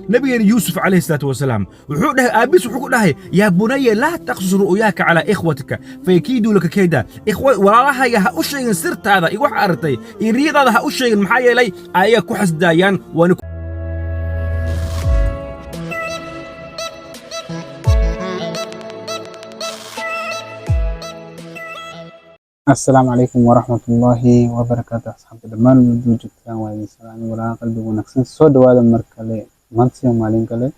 نبي يوسف عليه الصلاة والسلام وحوده أبيس وحوده يا بني لا تقصص رؤياك على إخوتك فيكيدوا لك كيدا إخوة وراها يا هؤشي سرت هذا يروح أرتي يريد هذا هؤشي محايا لي أيا كحس دايان ونك. السلام عليكم ورحمة الله وبركاته. أصحاب الدمان من جبتان وعلي سلام ولا قلبي ونكسن سود وهذا مركلي مانسي ومالين كلي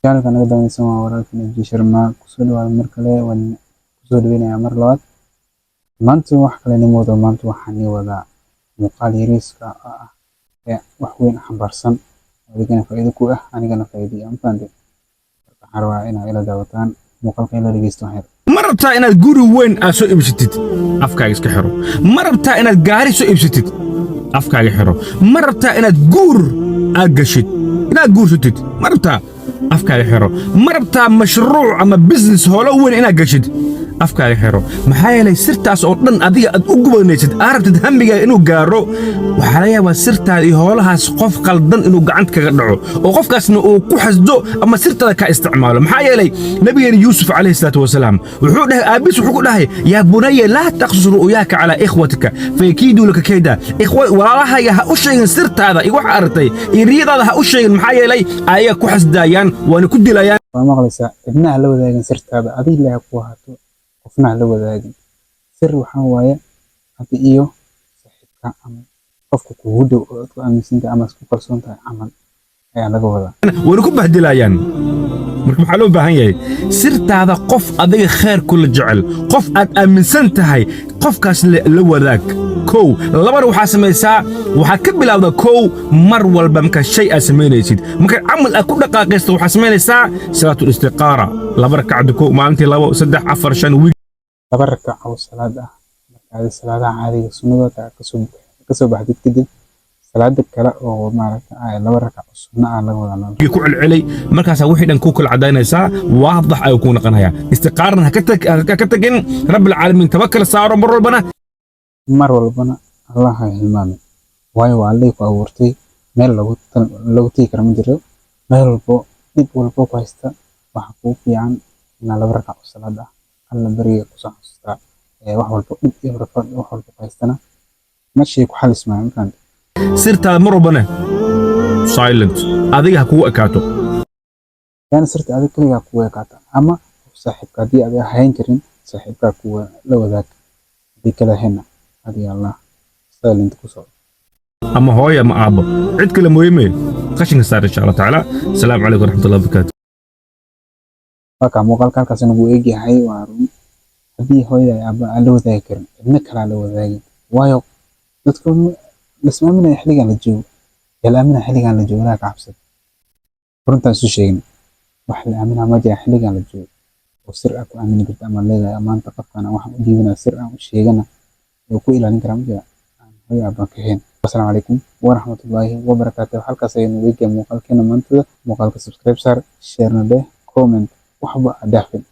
كان نقدر نسمع وراك نجي شرما سود وهذا مركلي وسود بينا يا مرلوات مانتي وحكلي نموذج مانتي وحني ولا مقالي ريسكا وحوين حبرسن ولكن فائدة كوه أنا كنا فائدة أم فاندي حروا إنا إلى دعوتان مقال كيلا رجيستو هير مربتا إناد جوري وين أسو إبستيد أفكار إسكحرو مربتا إناد جاري سو إبستيد أفكار حرو مربتا إناد جور أجشيد إناد جور ستيد مربتا أفكار حرو مربتا مشروع أما بزنس هولو وين إناد جشيد أفكار حرو محايا لي سرتاس أردن أدية أقوى نيسد أردت همبيجا إنو جارو وحاليا وسرتا يهولها سقف قلدن إنو قعنت كغدعو وقف كاس إنو كوحس دو أما سرتا كاستعماله محايا لي نبي يوسف عليه الصلاة والسلام وحوده أبيس وحوده يا بني لا تقصص رؤياك على إخوتك فيكيدوا لك كيدا إخوة وراها يا هؤشي سرت هذا يروح أرتي يريد هذا هؤشي محايا لي أيا كوحس دايان ونكد ليان ومغلسة ابنها لو ذاك سرت هذا أبي لا يقوها qofna la wadaagin sir waxa waaye hadii iyo saxibka ama qofku kugu dhow oo ku aaminsantahay ama isku kalsoon tahay amal ayaa laga wadaa way ku bahdilayaan marka waxa loo baahan yahay sirtaada qof adiga khair kula jecel qof aad aaminsan tahay qofkaas la wadaag kow labada waxa sameeysaa waxa ka bilowda kow mar walba marka shay aad sameynaysid marka amal aad ku dhaqaaqaysto waxa sameynaysaa salaatul istiqaara laba rakcad kow maalintii 2 3 4 5 laba rakac oo salaad ah marka salaadaha caadiga sunnada ka soo baxdid kadib salaada kale oo maaragtay laba rakac oo sunna ah laga wadaa ku celcelay markaas wixii dhan ku kala cadaynaysaa waadax ay ku noqonaya istiqaarna ka tagin rabbil alamin tawakkal saaro mar walbana allah ha hilmaami waayo waa Allah ku abuurtay meel lagu tii karo ma jiro meel walbo dib walbo ku haysta waxa ku fiican in laba rakac oo salaad ah alla bariga ku saxsta wax walba iyo rafad wax walba qaystana mashi ku xal ismaan kan sirta marubana silent adiga ku akaato yani sirta adiga kaliya ku akaato ama saaxiibka hadii aad hayn karin saaxiibka ku la wadaag dikada hena adiga allah silent ku soo ama hooyo ama aabo cid kale muhiimay qashinka saar insha Allah taala assalamu alaykum warahmatullahi wabarakatuh marka muuqaalkaas nagu eegyahay waa run hadii hooyada aba la wadaagi karin idna kala la wadaagin waayo dadku lismaaminay xiligan la joogo yalaamina xiligan la joogo la cabsad runta soo sheegin wax la aamina ma jira xiligan la joogo oo sir ah ku aamin karta ama leedahay amaanta qofkana wax u diibina sir ah u sheegana oo ku ilaalin kara ma jira hooyo aba ka heen assalaamu alaykum warahmatullahi wabarakatuh halkaas aynu weeyga muuqaalkeena maanta muuqaalka subscribe share na comment وحبة أدافن